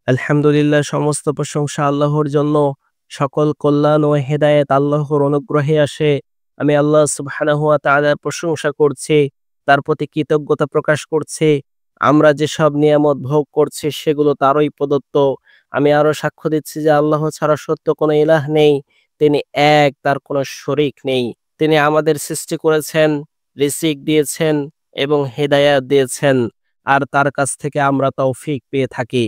আলহামদুলিল্লাহ, সমস্ত প্রশংসা আল্লাহর জন্য। সকল কল্যাণ ও হেদায়েত আল্লাহর অনুগ্রহে আসে। আমি আল্লাহ সুবহানাহু ওয়া তাআলার প্রশংসা করছি, তার প্রতি কৃতজ্ঞতা প্রকাশ করছি। আমরা যেসব নিয়ামত ভোগ করছি সেগুলো তারই প্রদত্ত। আমি আরো সাক্ষ্য দিচ্ছি যে আল্লাহ ছাড়া সত্য কোনো ইলাহ নেই। তিনি এক, তার কোনো শরীক নেই। তিনি আমাদের সৃষ্টি করেছেন, রিজিক দিয়েছেন এবং হেদায়াত দিয়েছেন। আর তার কাছ থেকে আমরা তৌফিক পেয়ে থাকি।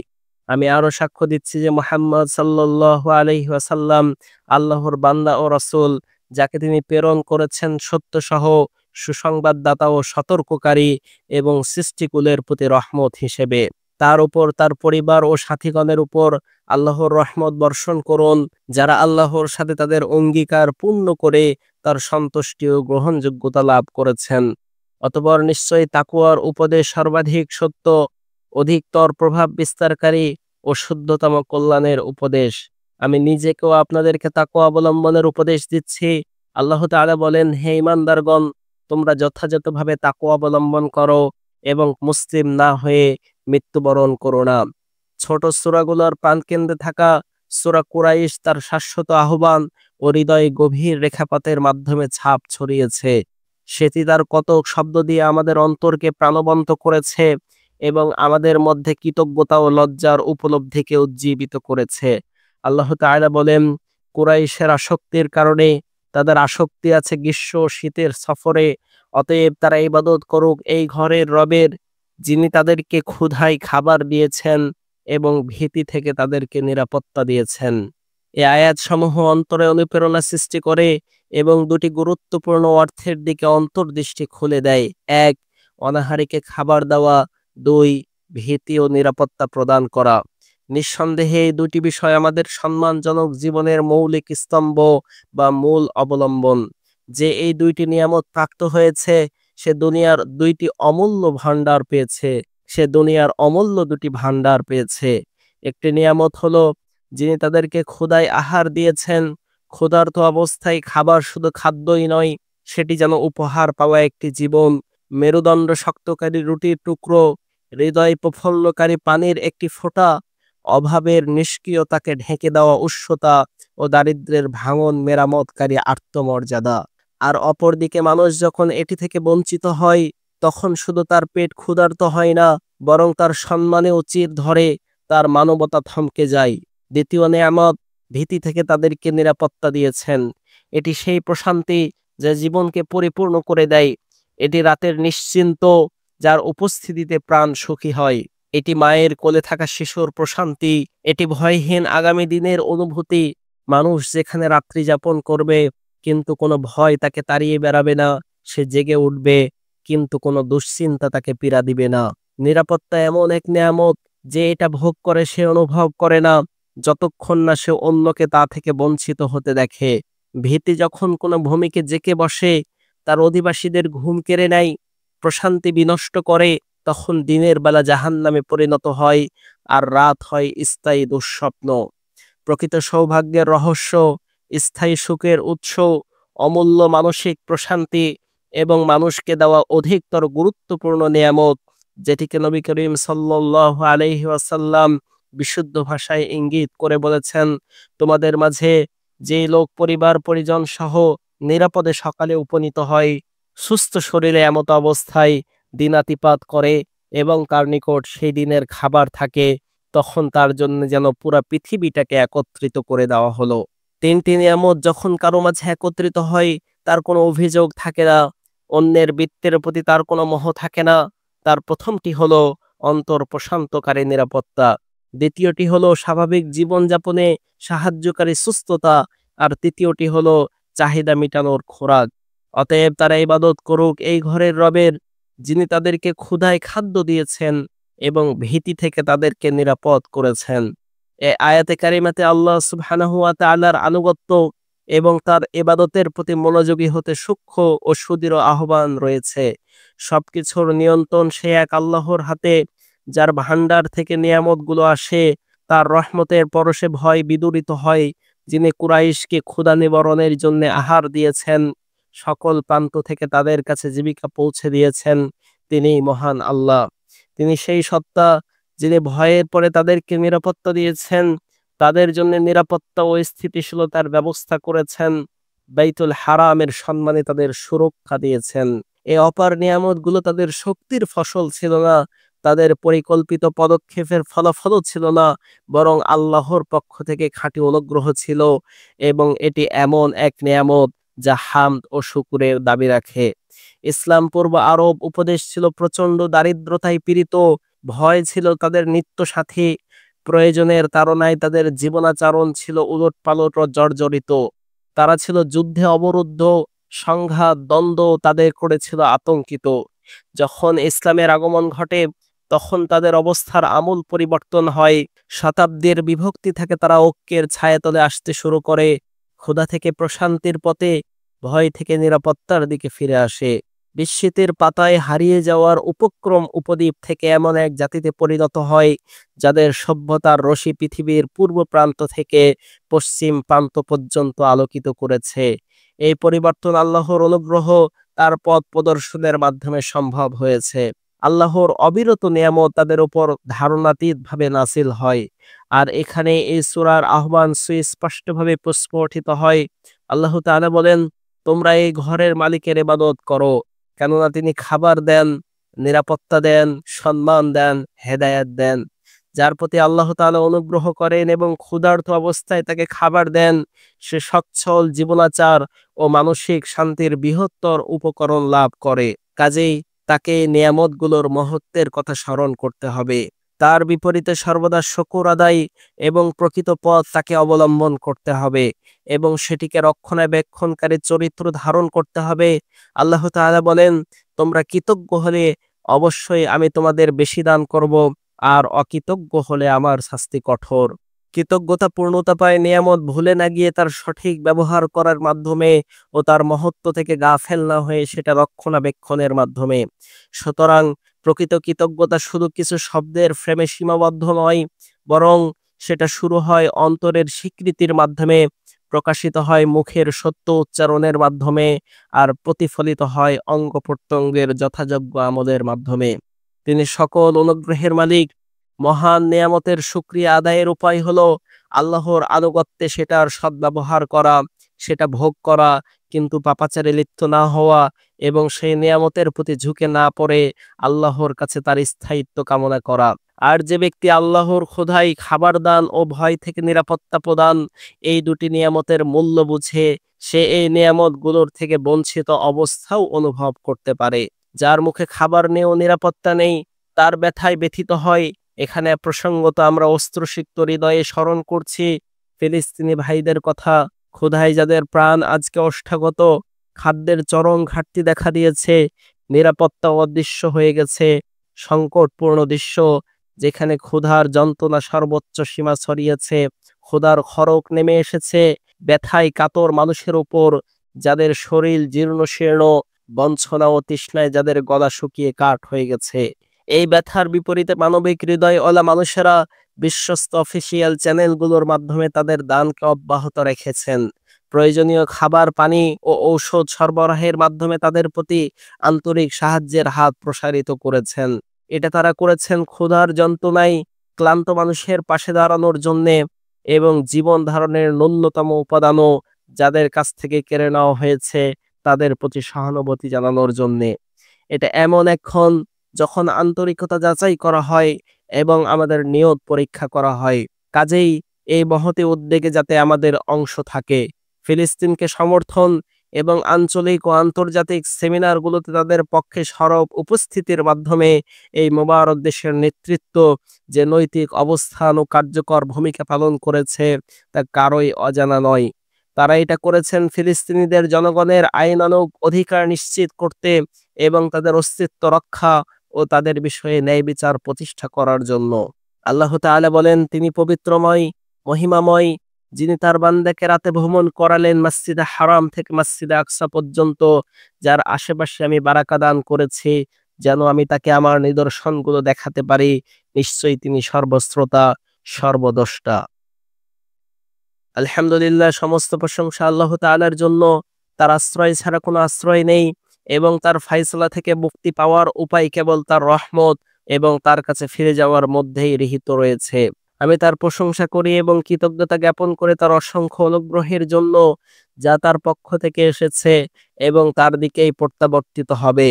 আমি আরো সাক্ষ্য দিচ্ছি যে মুহাম্মদ সাল্লাল্লাহু আলাইহি ওয়াসাল্লাম আল্লাহর বান্দা ও রাসূল, যাকে তিনি প্রেরণ করেছেন সত্যসহ সুসংবাদদাতা ও সতর্ককারী এবং সৃষ্টিকুলের প্রতি রহমত হিসেবে। তার উপর, তার পরিবার ও সাথীগণের উপর আল্লাহর রহমত বর্ষণ করুন, যারা আল্লাহর সাথে তাদের অঙ্গীকার পূর্ণ করে তার সন্তুষ্টি ও গ্রহণযোগ্যতা লাভ করেছেন। অতঃপর নিশ্চয়ই তাকওয়ার উপদেশ সর্বাধিক সত্য, অধিকতর প্রভাব বিস্তারকারী ও শুদ্ধতম কল্যাণের উপদেশ। আমি নিজেকেও আপনাদেরকে তাকওয়া অবলম্বনের উপদেশ দিচ্ছি। আল্লাহ তাআলা বলেন, হে ঈমানদারগণ, তোমরা যথাযথভাবে তাকওয়া অবলম্বন করো এবং মুসলিম না হয়ে মৃত্যুবরণ করো না। ছোট সূরাগুলোর প্রাণকেন্দ্রে থাকা সূরা কুরাইশ তার শাশ্বত আহ্বান ও হৃদয়ে গভীর রেখাপাতের মাধ্যমে ছাপ ছড়িয়েছে। সেটি তার কতক শব্দ দিয়ে আমাদের অন্তরকে প্রাণবন্ত করেছে এবং আমাদের মধ্যে কৃতজ্ঞতা ও লজ্জার উপলব্ধিকে উজ্জীবিত করেছে। আল্লাহ তাআলা বলেন, কুরাইশের আসক্তির কারণে তাদের আসক্তি আছে গ্রীষ্ম ও শীতের সফরে। অতএব তারা ইবাদত করুক এই ঘরের রবের, যিনি তাদেরকে ক্ষুধায় খাবার দিয়েছেন এবং ভীতি থেকে তাদেরকে নিরাপত্তা দিয়েছেন। এই আয়াতসমূহ অন্তরে অনুপ্রেরণা সৃষ্টি করে এবং দুটি গুরুত্বপূর্ণ অর্থের দিকে অন্তর্দৃষ্টি খুলে দেয়। এক, অনাহারীকে খাবার দেওয়া। দুই, ভীতি ও নিরাপত্তা প্রদান করা। নিঃসন্দেহে এই দুটি বিষয় আমাদের সম্মানজনক জীবনের মৌলিক স্তম্ভ বা মূল অবলম্বন। যে এই দুইটি নিয়ামত প্রাপ্ত হয়েছে সে দুনিয়ার দুইটি অমূল্য ভান্ডার পেয়েছে। সে দুনিয়ার অমূল্য দুটি ভান্ডার পেয়েছে। একটি নিয়ামত হলো যিনি তাদেরকে ক্ষুধায় আহার দিয়েছেন। ক্ষুধার্ত অবস্থায় খাবার শুধু খাদ্যই নয়, সেটি যেন উপহার পাওয়া একটি জীবন। মেরুদণ্ড শক্তকারী রুটির টুকরো, হৃদয় প্রফুল্লকারী পানির একটি ফোঁটা, অভাবের নিষ্ক্রিয়তাকে ঢেকে দেওয়া উষ্ণতা ও দারিদ্র্যের ভাঙন মেরামতকারী আত্মমর্যাদা। আর অপরদিকে মানুষ যখন এটি থেকে বঞ্চিত হয়, তখন শুধু তার পেট ক্ষুধার্ত হয় না, বরং তার সম্মানেও চির ধরে, তার মানবতা থমকে যায়। দ্বিতীয় নেয়ামত, ভীতি থেকে তাদেরকে নিরাপত্তা দিয়েছেন। এটি সেই প্রশান্তি যা জীবনকে পরিপূর্ণ করে দেয়। এটি রাতের নিশ্চিন্ত, যার উপস্থিতিতে প্রাণ সুখী হয়। এটি মায়ের কোলে থাকা শিশুর প্রশান্তি। এটি ভয়হীন আগামী দিনের অনুভূতি। মানুষ যেখানে রাত্রি যাপন করবে কিন্তু কোনো ভয় তাকে তাড়িয়ে বেড়াবে না। সে জেগে উঠবে কিন্তু কোনো দুশ্চিন্তা তাকে পীড়া দিবে না। নিরাপত্তা এমন এক নেয়ামত যে এটা ভোগ করে সে অনুভব করে না, যতক্ষণ না সে অন্যকে তা থেকে বঞ্চিত হতে দেখে। ভীতি যখন কোনো ভূমিকে জেকে বসে, তার অধিবাসীদের ঘুম কেড়ে নেয়, প্রশান্তি বিনষ্ট করে, তখন দিনের বেলা জাহান্নামে পরিণত হয় আর রাত হয় স্থায়ী দুঃস্বপ্ন। প্রকৃত সৌভাগ্যের রহস্য, স্থায়ী সুখের উৎস, অমূল্য মানসিক প্রশান্তি এবং মানুষকে দেওয়া অধিকতর গুরুত্বপূর্ণ নেয়ামত, যেটিকে নবী করিম সাল্লাল্লাহু আলাইহি ওয়াসাল্লাম বিশুদ্ধ ভাষায় ইঙ্গিত করে বলেছেন, তোমাদের মাঝে যে লোক পরিবার পরিজন সহ নিরাপদে সকালে উপনীত হয়, সুস্থ শরীরে এমত অবস্থায় দিনাতিপাত করে এবং তার নিকট সেই দিনের খাবার থাকে, তখন তার জন্য যেন পুরা পৃথিবীটাকে একত্রিত করে দেওয়া হলো। তিনটি নিয়ামত যখন কারো মাঝে একত্রিত হয়, তার কোনো অভিযোগ থাকে না, অন্যের বৃত্তের প্রতি তার কোনো মোহ থাকে না। তার প্রথমটি হলো অন্তর প্রশান্তকারী নিরাপত্তা। দ্বিতীয়টি হলো স্বাভাবিক জীবনযাপনে সাহায্যকারী সুস্থতা। আর তৃতীয়টি হলো চাহিদা মেটানোর খোরাক। অতএব তারা ইবাদত করুক এই ঘরের রবের, যিনি তাদেরকে ক্ষুধায় খাদ্য দিয়েছেন এবং ভীতি থেকে তাদেরকে নিরাপদ করেছেন। এ আয়াতে কারিমাতে আল্লাহ সুবহানাহু ওয়া তাআলার আনুগত্য এবং তার ইবাদতের প্রতি মনোযোগী হতে সূক্ষ্ম ও সুদৃঢ় আহ্বান রয়েছে। সবকিছুর নিয়ন্ত্রণ সে এক আল্লাহর হাতে, যার ভান্ডার থেকে নিয়ামতগুলো আসে। তার রহমতের পরশে ভয় বিদূরিত হয়। যিনি কুরাইশকে ক্ষুধা নিবারণের জন্য আহার দিয়েছেন, সকল প্রান্ত থেকে তাদের কাছে জীবিকা পৌঁছে দিয়েছেন, তিনিই মহান আল্লাহ। তিনি সেই সত্তা যিনি ভয়ের পরে তাদেরকে নিরাপত্তা দিয়েছেন, তাদের জন্য নিরাপত্তা ও স্থিতিশীলতার ব্যবস্থা করেছেন, বাইতুল হারামের সম্মানে তাদের সুরক্ষা দিয়েছেন। এই অপার নিয়ামতগুলো তাদের শক্তির ফসল ছিল না, তাদের পরিকল্পিত পদক্ষেপের ফলাফলও ছিল না, বরং আল্লাহর পক্ষ থেকে খাঁটি অনুগ্রহ ছিল এবং এটি এমন এক নিয়ামত যা হামদ ও শুকুরের দাবি রাখে। ইসলাম পূর্ব আরব উপদেশ ছিল প্রচণ্ড দারিদ্রতায় পীড়িত, ভয় ছিল তাদের নিত্য সাথী, প্রয়োজনের তাড়নায় তাদের জীবনাচরণ ছিল উলটপালট ও জর্জরিত। তারা ছিল যুদ্ধে অবরুদ্ধ, সংঘাত দ্বন্দ্ব তাদের করেছিল আতঙ্কিত। যখন ইসলামের আগমন ঘটে তখন তাদের অবস্থার আমূল পরিবর্তন হয়। শতাব্দীর বিভক্তি থেকে তারা ঐক্যের ছায়াতলে আসতে শুরু করে, ক্ষুধা থেকে প্রশান্তির পথে, ভয় থেকে নিরাপত্তার দিকে ফিরে আসে। বিস্মৃতির পাতায় হারিয়ে যাওয়ার উপক্রম উপদ্বীপ থেকে এমন এক জাতিতে পরিণত হয় যাদের সভ্যতার রশি পৃথিবীর পূর্ব প্রান্ত থেকে পশ্চিম প্রান্ত পর্যন্ত আলোকিত করেছে। এই পরিবর্তন আল্লাহর অনুগ্রহ, তার পথ প্রদর্শনের মাধ্যমে সম্ভব হয়েছে। আল্লাহর অবিরত নিয়ামত তাদের উপর ধারণাতীতভাবে নাসিল হয়। আর এখানে এই সূরার আহ্বান সুস্পষ্টভাবে প্রস্ফুটিত হয়। আল্লাহ তাআলা বলেন, তোমরা এই ঘরের মালিকের ইবাদত করো, কেননা তিনি খাবার দেন, নিরাপত্তা দেন, সম্মান দেন, হেদায়েত দেন। যার প্রতি আল্লাহ তাআলা অনুগ্রহ করেন এবং ক্ষুধার্ত অবস্থায় তাকে খাবার দেন, সে সচ্ছল জীবনাচার ও মানসিক শান্তির বৃহত্তর উপকরণ লাভ করে। কাজেই তাকে নিয়ামতগুলোর মহত্বের কথা স্মরণ করতে হবে। তার বিপরীতে সর্বদা শুকর আদায় এবং প্রকৃত পথ তাকে অবলম্বন করতে হবে এবং সেটিকে রক্ষণাবেক্ষণকারী চরিত্র ধারণ করতে হবে। আল্লাহ তাআলা বলেন, তোমরা কৃতজ্ঞ হলে অবশ্যই আমি তোমাদের বেশি দান করব, আর অকৃতজ্ঞ হলে আমার শাস্তি কঠোর। কৃতজ্ঞতা পূর্ণতা পায় নিয়ামত ভুলে না গিয়ে তার সঠিক ব্যবহার করার মাধ্যমে ও তার মহত্ব থেকে গাফেল না হয়ে সেটা রক্ষণাবেক্ষণের মাধ্যমে। সুতরাং প্রকৃত কৃতজ্ঞতা শুধু কিছু শব্দের ফ্রেমে সীমাবদ্ধ নয়, বরং সেটা শুরু হয় অন্তরের স্বীকৃতির মাধ্যমে, প্রকাশিত হয় মুখের সত্য উচ্চারণের মাধ্যমে, আর প্রতিফলিত হয় অঙ্গ প্রত্যঙ্গের যথাযোগ্য আমলের মাধ্যমে। তিনি সকল অনুগ্রহের মালিক। মহান নেয়ামতের শুকরিয়া আদায়ের উপায় হলো আল্লাহর আনুগত্যে সেটার সদ্ব্যবহার করা, সেটা ভোগ করা, কিন্তু পাপাচারে লিপ্ত না হওয়া এবং সেই নেয়ামতের প্রতি ঝুঁকে না পড়ে আল্লাহর কাছে তার স্থায়িত্ব কামনা করা। আর যে ব্যক্তি আল্লাহর খোদাই খাবার দান ও ভয় থেকে নিরাপত্তা প্রদান, এই দুটি নিয়ামতের মূল্য বুঝে, সে এই নিয়ামতগুলোর থেকে বঞ্চিত অবস্থাও অনুভব করতে পারে। যার মুখে খাবার নেই ও নিরাপত্তা নেই, তার ব্যথায় ব্যথিত হয়। এখানে প্রসঙ্গত আমরা অস্ত্রসিক্ত হৃদয়ে স্মরণ করছি ফিলিস্তিনি ভাইদের কথা। ক্ষুধায় যাদের প্রাণ আজকে ওষ্ঠাগত, খাদ্যের চরম ঘাটতি দেখা দিয়েছে, নিরাপত্তা অদৃশ্য হয়ে গেছে। সংকটপূর্ণ দৃশ্য, যেখানে ক্ষুধার যন্ত্রণা সর্বোচ্চ সীমা ছড়িয়েছে, ক্ষুধার খড়ক নেমে এসেছে ব্যথায় কাতর মানুষের উপর, যাদের শরীর জীর্ণ শীর্ণ, বঞ্চনা ও তৃষ্ণায় যাদের গলা শুকিয়ে কাঠ হয়ে গেছে। এই ব্যথার বিপরীতে মানবিক হৃদয়ওয়ালা মানুষেরা বিশ্বস্ত অফিসিয়াল চ্যানেলগুলোর মাধ্যমে তাদের দানকে অব্যাহত রেখেছেন। প্রয়োজনীয় খাবার, পানি ও ঔষধ সরবরাহের মাধ্যমে তাদের প্রতি আন্তরিক সাহায্যের হাত প্রসারিত করেছেন। এটা তারা করেছেন ক্ষুধার যন্ত্রণায় ক্লান্ত মানুষের পাশে দাঁড়ানোর জন্যে এবং জীবন ধারণের ন্যূনতম উপাদানও যাদের কাছ থেকে কেড়ে নেওয়া হয়েছে তাদের প্রতি সহানুভূতি জানানোর জন্যে। এটা এমন একক্ষণ যখন আন্তরিকতা যাচাই করা হয় এবং আমাদের নিয়ত পরীক্ষা করা হয়। কাজেই এই মহতী উদ্যোগে যাতে আমাদের অংশ থাকে। ফিলিস্তিনকে সমর্থন এবং আঞ্চলিক ও আন্তর্জাতিক সেমিনারগুলোতে তাদের পক্ষে সরব উপস্থিতির মাধ্যমে এই মোবারক দেশের নেতৃত্ব যে নৈতিক অবস্থান ও কার্যকর ভূমিকা পালন করেছে তা কারোই অজানা নয়। তারা এটা করেছেন ফিলিস্তিনিদের জনগণের আইনানুগ অধিকার নিশ্চিত করতে এবং তাদের অস্তিত্ব রক্ষা ও তাদের বিষয়ে ন্যায় বিচার প্রতিষ্ঠা করার জন্য। আল্লাহ তাআলা বলেন, তিনি পবিত্রময়, মহিমাময়, যিনি তার বান্দাকে রাতে ভ্রমণ করালেন মসজিদে হারাম থেকে মসজিদে আকসা পর্যন্ত, যার আশেপাশে আমি বারাকা দান করেছি যেন আমি তাকে আমার নিদর্শনগুলো দেখাতে পারি। নিশ্চয়ই তিনি সর্বশ্রোতা, সর্বদ্রষ্টা। আলহামদুলিল্লাহ, সমস্ত প্রশংসা আল্লাহ তাআলার জন্য। তার আশ্রয় ছাড়া কোনো আশ্রয় নেই এবং তার ফায়সালা থেকে মুক্তি পাওয়ার উপায় কেবল তার রহমত এবং তার কাছে ফিরে যাওয়ার মধ্যেই নিহিত রয়েছে। আমি তার প্রশংসা করি এবং কৃতজ্ঞতা জ্ঞাপন করে তার অসংখ্য অনুগ্রহের জন্য, যা তার পক্ষ থেকে এসেছে এবং তার দিকেই প্রত্যাবর্তিত হবে।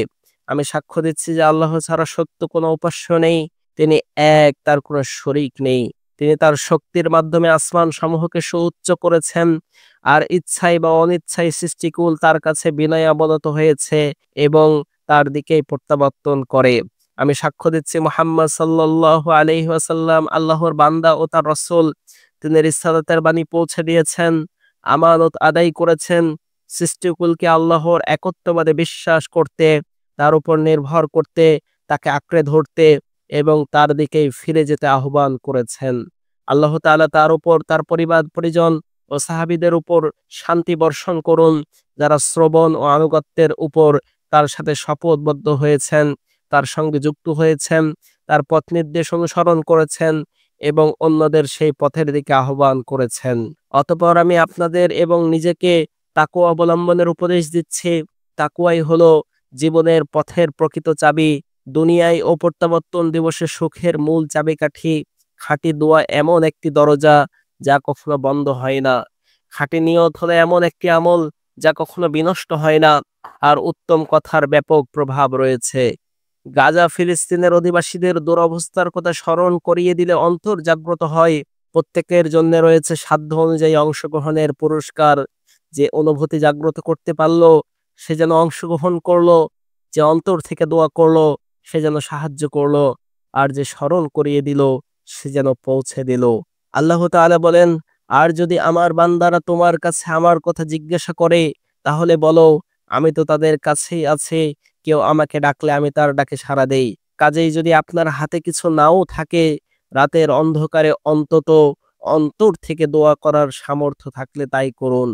আমি সাক্ষ্য দিচ্ছি যে আল্লাহ ছাড়া সত্য কোনো উপাস্য নেই। তিনি এক, তার কোনো শরিক নেই। তিনি তার শক্তির মাধ্যমে আসমান সমূহকে সুউচ্চ করেছেন, আর ইচ্ছায় বা অনিচ্ছায় সৃষ্টিকুল তার কাছে বিনয় অবনত হয়েছে এবং তার দিকেই প্রত্যাবর্তন করে। আমি সাক্ষ্য দিচ্ছি মুহাম্মদ সাল্লাল্লাহু আলাইহি ওয়াসাল্লাম আল্লাহর বান্দা ও তার রাসূল। তিনি রিসালাতের বাণী পৌঁছে দিয়েছেন, আমানত আদায় করেছেন, সৃষ্টিকুলকে আল্লাহর একত্ববাদে বিশ্বাস করতে, তার উপর নির্ভর করতে, তাকে আঁকড়ে ধরতে এবং তার দিকেই ফিরে যেতে আহ্বান করেছেন। আল্লাহ তাআলা তার উপর, তার পরিবার পরিজন ও সাহাবীদের উপর শান্তি বর্ষণ করুন, যারা শ্রবণ ও আনুগত্যের উপর তার সাথে শপথবদ্ধ হয়েছেন, তার সঙ্গে যুক্ত হয়েছেন, তার পথ নির্দেশ অনুসরণ করেছেন এবং অন্যদের সেই পথের দিকে আহ্বান করেছেন। অতঃপর আমি আপনাদের এবং নিজেকে তাকওয়া অবলম্বনের উপদেশ দিচ্ছি। তাকওয়াই হলো জীবনের পথের প্রকৃত চাবি, দুনিয়ায় ও প্রত্যাবর্তন দিবসে সুখের মূল চাবিকাঠি। খাঁটি দোয়া এমন একটি দরজা যা কখনো বন্ধ হয় না। খাঁটি নিয়ত হলো এমন একটি আমল যা কখনো বিনষ্ট হয় না। আর উত্তম কথার ব্যাপক প্রভাব রয়েছে। গাজা ফিলিস্তিনের অধিবাসীদের দুরবস্থার কথা স্মরণ করিয়ে দিলে অন্তর জাগ্রত হয়। প্রত্যেকের জন্য রয়েছে সাধ্য অনুযায়ী অংশগ্রহণের পুরস্কার। যে অনুভূতি জাগ্রত করতে পারলো সে যেন অংশগ্রহণ করলো, যে অন্তর থেকে দোয়া করলো সে যেন সাহায্য করলো, আর যে স্মরণ করিয়ে দিল সে যেন পৌঁছে দিল। আল্লাহ তাআলা বলেন, আর যদি আমার বান্দারা তোমার কাছে আমার কথা জিজ্ঞাসা করে তাহলে বলো, আমি তো তাদের কাছেই আছি, কেউ আমাকে ডাকলে আমি তার ডাকে সাড়া দেই। কাজেই যদি আপনার হাতে কিছু নাও থাকে, রাতের অন্ধকারে অন্তত অন্তর থেকে দোয়া করার সামর্থ্য থাকলে তাই করুন।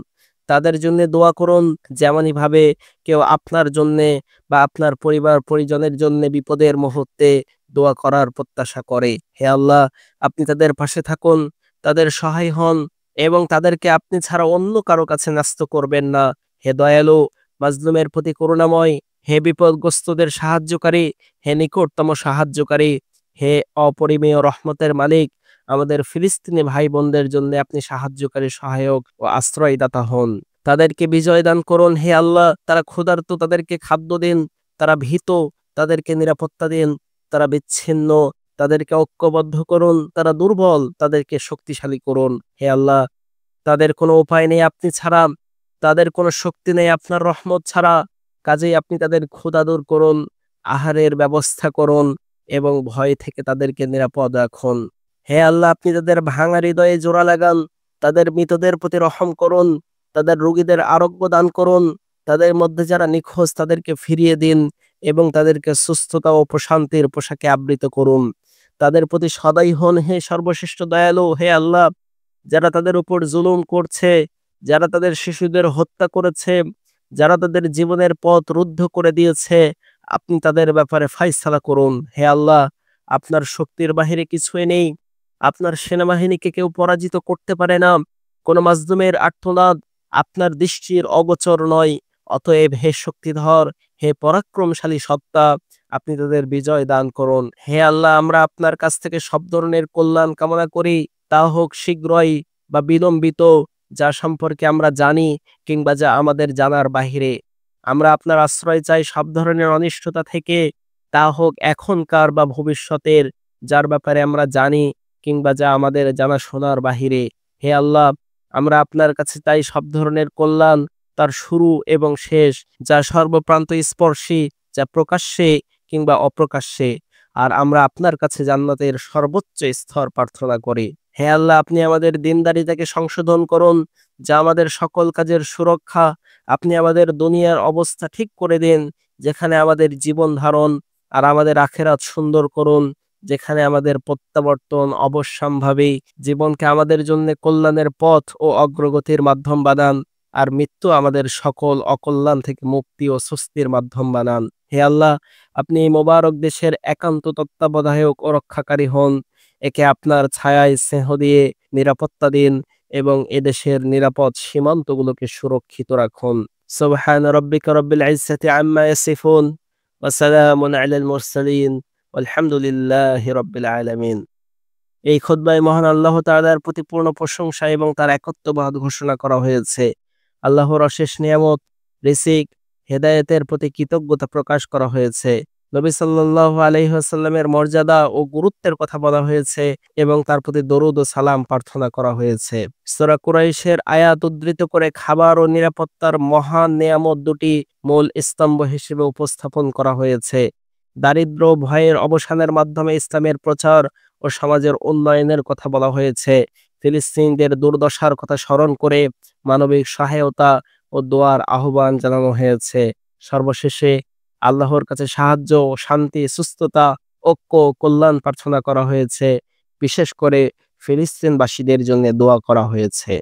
তাদের জন্য দোয়া করুন, যেমনই ভাবে কেউ আপনার জন্যে বা আপনার পরিবার পরিজনের জন্য বিপদের মুহূর্তে দোয়া করার প্রত্যাশা করে। হে আল্লাহ, আপনি তাদের পাশে থাকুন, তাদের সহায় হন এবং তাদেরকে আপনি ছাড়া অন্য কারো কাছে ন্যস্ত করবেন না। হে দয়ালু, মাজলুমের প্রতি করুণাময়, হে বিপদগ্রস্তদের সাহায্যকারী, হে নিকটতম সাহায্যকারী, হে অপরিমেয় রহমতের মালিক, আমাদের ফিলিস্তিনি ভাই বোনদের জন্য আপনি সাহায্যকারী, সহায়ক ও আশ্রয়দাতা হন। তাদেরকে বিজয় দান করুন হে আল্লাহ। তারা ক্ষুধার্ত, তাদেরকে খাদ্য দিন। তারা ভীত, তাদেরকে নিরাপত্তা দিন। তারা বিচ্ছিন্ন, তাদেরকে ঐক্যবদ্ধ করুন। তারা দুর্বল, তাদেরকে শক্তিশালী করুন হে আল্লাহ। তাদের কোনো উপায় নেই আপনি ছাড়া, তাদের কোনো শক্তি নেই আপনার রহমত ছাড়া। কাজেই আপনি তাদের ক্ষুধা দূর করুন, আহারের ব্যবস্থা করুন এবং ভয় থেকে তাদেরকে নিরাপদ রাখুন। হে আল্লাহ, আপনি তাদের ভাঙা হৃদয়ে জোড়া লাগান, তাদের মৃতদের প্রতি রহম করুন, তাদের রোগীদের আরোগ্য দান করুন, তাদের মধ্যে যারা নিখোঁজ তাদেরকে ফিরিয়ে দিন এবং তাদেরকে সুস্থতা ও প্রশান্তির পোশাকে আবৃত করুন। তাদের প্রতি সদয় হন হে সর্বশ্রেষ্ঠ দয়ালু। হে আল্লাহ, যারা তাদের উপর জুলুম করছে, যারা তাদের শিশুদের হত্যা করেছে, যারা তাদের জীবনের পথ রুদ্ধ করে দিয়েছে, আপনি তাদের ব্যাপারে ফায়সালা করুন হে আল্লাহ। আপনার শক্তির বাহিরে কিছুই নেই। আপনার সেনাবাহিনীকে কেউ পরাজিত করতে পারে না। কোনো মাজলুমের আর্তনাদ আপনার দৃষ্টির অগোচর নয়। অতএব হে শক্তিধর, হে পরাক্রমশালী সত্তা, আপনি তাদের বিজয় দান করুন হে আল্লাহ। আমরা আপনার কাছ থেকে সব ধরনের কল্যাণ কামনা করি, তা হোক শীঘ্রই বা বিলম্বিত, যা সম্পর্কে আমরা জানি কিংবা যা আমাদের জানার বাহিরে। আমরা আপনার আশ্রয় চাই সব ধরনের অনিষ্টতা থেকে, তা হোক এখনকার বা ভবিষ্যতের, যার ব্যাপারে আমরা জানি কিংবা যা আমাদের জানাশোনার বাহিরে। হে আল্লাহ, আমরা আপনার কাছে চাই সব ধরনের কল্যাণ, তার শুরু এবং শেষ, যা সর্বপ্রান্ত স্পর্শী, যা প্রকাশ্যে কিংবা অপ্রকাশ্যে। আর আমরা আপনার কাছে জান্নাতের সর্বোচ্চ স্তর প্রার্থনা করি। হে আল্লাহ, আপনি আমাদের দিনদারিতাকে সংশোধন করুন, যা আমাদের সকল কাজের সুরক্ষা। আপনি আমাদের দুনিয়ার অবস্থা ঠিক করে দিন, যেখানে আমাদের জীবন ধারণ, আর আমাদের আখেরাত সুন্দর করুন, যেখানে আমাদের প্রত্যাবর্তন অবশ্যম্ভাবী। জীবনকে আমাদের জন্য কল্যাণের পথ ও অগ্রগতির মাধ্যম বানান, আর মৃত্যু আমাদের সকল অকল্যাণ থেকে মুক্তি ও স্বস্তির মাধ্যম বানান। হে আল্লাহ, আপনি এই মোবারক দেশের একান্ত তত্ত্বাবধায়ক ও রক্ষাকারী হন। একে আপনার ছায়ায় স্নেহ দিয়ে নিরাপত্তা দিন এবং এদেশের নিরাপদ সীমান্তগুলোকে সুরক্ষিত রাখুন। সুবহান রাব্বিকা রাব্বিল ইজ্জাতি আম্মা ইয়াসিফুন ওয়া সালামুন আলাল মুরসালিন আলহামদুলিল্লাহি রাব্বিল আলামিন। এই খুতবায় মহান আল্লাহ তাআলার প্রতি পূর্ণ প্রশংসা এবং তার একত্ববাদ ঘোষণা করা হয়েছে। আল্লাহর অশেষ নিয়ামত, রিজিক, হেদায়েতের প্রতি কৃতজ্ঞতা প্রকাশ করা হয়েছে। নবী সাল্লাল্লাহু আলাইহি ওয়াসাল্লামের মর্যাদা ও গুরুত্বের কথা বলা হয়েছে এবং তার প্রতি দরুদ ও সালাম প্রার্থনা করা হয়েছে। সূরা কুরাইশের আয়াত উদ্ধৃত করে খাবার ও নিরাপত্তার মহান নিয়ামত দুটি মূল স্তম্ভ হিসেবে উপস্থাপন করা হয়েছে। দারিদ্র্য ও ভয়ের অবসানের মাধ্যমে ইসলামের প্রচার ও সমাজের উন্নয়নের কথা বলা হয়েছে। ফিলিস্তিনিদের দুর্দশার কথা স্মরণ করে মানবিক সহায়তা ও দোয়ার আহ্বান জানানো হয়েছে। সর্বশেষে আল্লাহর কাছে সাহায্য, শান্তি, সুস্থতা, ঐক্য ও কল্যাণ প্রার্থনা করা হয়েছে। বিশেষ করে ফিলিস্তিনবাসীদের জন্য দোয়া করা হয়েছে।